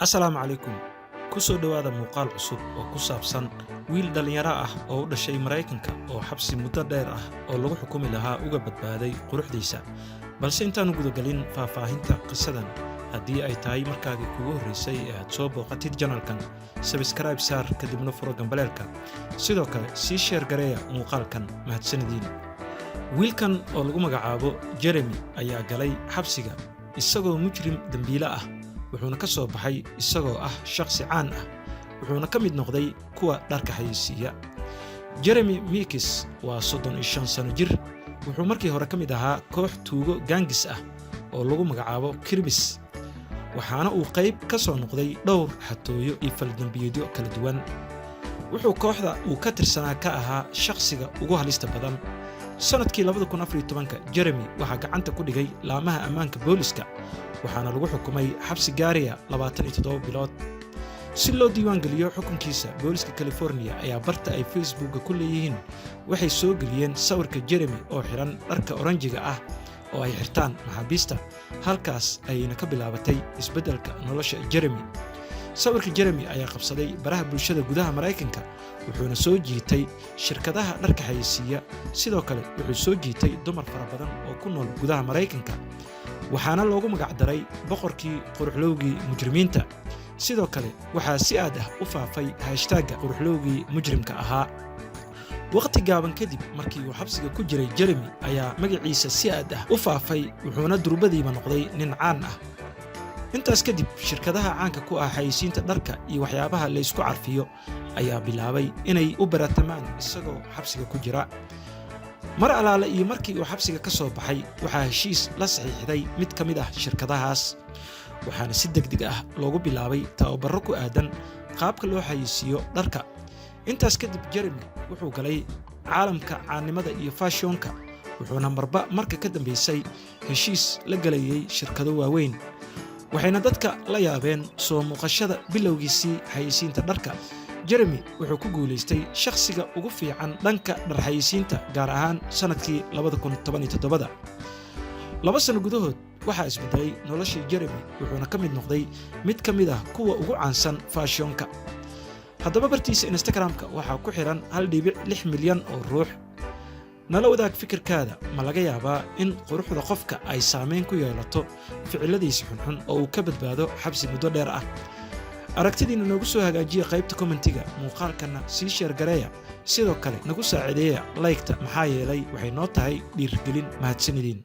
Assalaamu calaykum. Ku soo dhawaada muuqaal cusub oo ku saabsan wiil dhalinyaro ah oo u dhashay Mareykanka oo xabsi muddo dheer ah oo lagu xukumi lahaa uga badbaaday quruxdiisa. Balse intaan guda galin faahfaahinta qisadan, haddii ay tahay markaagii kugu horreysay ee aad soo booqatid channelkan, subscribe saar kadibna furo gambaleelka. Sidoo kale sii share gareeya muuqaalkan. Mahadsanidin. Wiilkan oo lagu magacaabo Jeremy ayaa galay xabsiga isagoo mujrim dambiile ah, wuxuuna ka soo baxay isagoo ah shakhsi caan ah, wuxuuna ka mid noqday kuwa dharka xayeysiiya. Jeremy Meekis waa 35 sano jir, wuxuu markii hore ka mid ahaa koox tuugo gaangis ah oo lagu magacaabo Crips, waxaana uu qayb ka soo noqday dhowr xatooyo iyo faldambiyeedyo kala duwan. Wuxuu kooxda uu ka tirsanaa ka ahaa shakhsiga ugu halista badan. Sanadkii 2014, Jeremy waxaa gacanta ku dhigay laamaha ammaanka booliska, waxaana lagu xukumay xabsi gaaraya 27 bilood. Si loo diiwaan geliyo xukunkiisa, booliska California ayaa barta ay Facebook ku leeyihiin waxay soo geliyeen sawirka Jeremy oo xiran dharka oranjiga ah oo ay xirtaan maxaabiista. Halkaas ayayna ka bilaabatay isbeddelka nolosha Jeremy. Sawirka Jeremy ayaa qabsaday baraha bulshada gudaha Mareykanka, wuxuuna soo jiitay shirkadaha dharka xayeysiiya. Sidoo kale wuxuu soo jiitay dumar fara badan oo ku nool gudaha Mareykanka, waxaana loogu magac daray boqorkii quruxlowgii mujrimiinta. Sidoo kale waxaa si aad ah u faafay hashtagga quruxlowgii mujrimka ahaa. Waqti gaaban kadib markii uu xabsiga ku jiray, Jeremy ayaa magaciisa si aad ah u faafay, wuxuuna durbadiiba noqday nin caan ah. Intaas kadib, shirkadaha caanka ku ah xayeysiinta dharka iyo waxyaabaha la isku carfiyo ayaa bilaabay inay u baratamaan isagoo xabsiga ku jira. Mar alaale iyo markii uu xabsiga ka soo baxay, waxaa heshiis la saxiixday mid ka mid ah shirkadahaas, waxaana si degdeg ah loogu bilaabay tababarro ku aadan qaabka loo xayeysiiyo dharka. Intaas kadib, Jeremy wuxuu galay caalamka caannimada iyo fashionka, wuxuuna marka ka dambeysay heshiis la galayay shirkado waaweyn, waxayna dadka la yaabeen soo muuqashada bilowgiisii xayeysiinta dharka. Jeremy wuxuu ku guulaystay shakhsiga ugu fiican dhanka dhar xayeysiinta, gaar ahaan sanadkii 2017. 2 sano gudahood waxaa isbedelay noloshii Jeremy, wuxuuna ka mid noqday mid ka mid ah kuwa ugu caansan fashionka. Haddaba bartiisa Instagram-ka waxaa ku xiran 1.6 milyan oo ruux. Nala wadaag fikirkaada, ma laga yaabaa in quruxda qofka ay saameyn ku yeelato ficiladiisa xunxun oo uu ka badbaado xabsi muddo dheer ah? Aragtidiina noogu soo hagaajiya qaybta commentiga. Muuqaalkana sii share gareeya, sidoo kale nagu saacideeya like-ta maxaa yeelay waxay noo tahay dhiirigelin. Mahadsanidin.